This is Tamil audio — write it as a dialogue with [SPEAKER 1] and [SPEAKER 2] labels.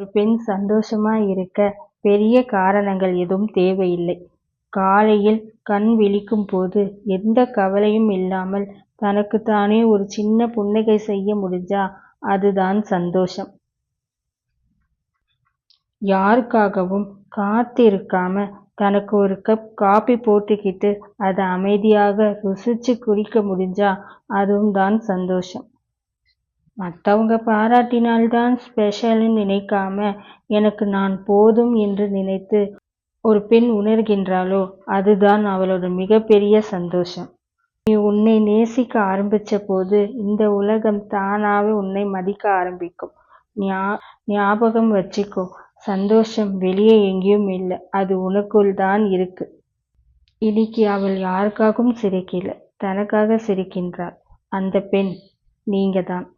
[SPEAKER 1] ஒரு பெண் சந்தோஷமா இருக்க பெரிய காரணங்கள் எதுவும் தேவையில்லை. காலையில் கண் விழிக்கும் போது எந்த கவலையும் இல்லாமல் தனக்குத்தானே ஒரு சின்ன புன்னகை செய்ய முடிஞ்சா அதுதான் சந்தோஷம். யாருக்காகவும் காத்திருக்காம தனக்கு ஒரு கப் காபி போட்டுக்கிட்டு அதை அமைதியாக ருசிச்சு குடிக்க முடிஞ்சா அதுவும் தான் சந்தோஷம். மற்றவங்க பாராட்டினால்தான் ஸ்பெஷல்னு நினைக்காம எனக்கு நான் போதும் என்று நினைத்து ஒரு பெண் உணர்கின்றாளோ அதுதான் அவளோட மிகப்பெரிய சந்தோஷம். நீ உன்னை நேசிக்க ஆரம்பிச்ச போது இந்த உலகம் தானாவே உன்னை மதிக்க ஆரம்பிக்கும். ஞாபகம் வச்சுக்கோ, சந்தோஷம் வெளியே எங்கேயும் இல்லை, அது உனக்குள் தான் இருக்கு. இன்னைக்கு அவள் யாருக்காகவும் சிரிக்கல, தனக்காக சிரிக்கின்றாள். அந்த பெண் நீங்க தான்.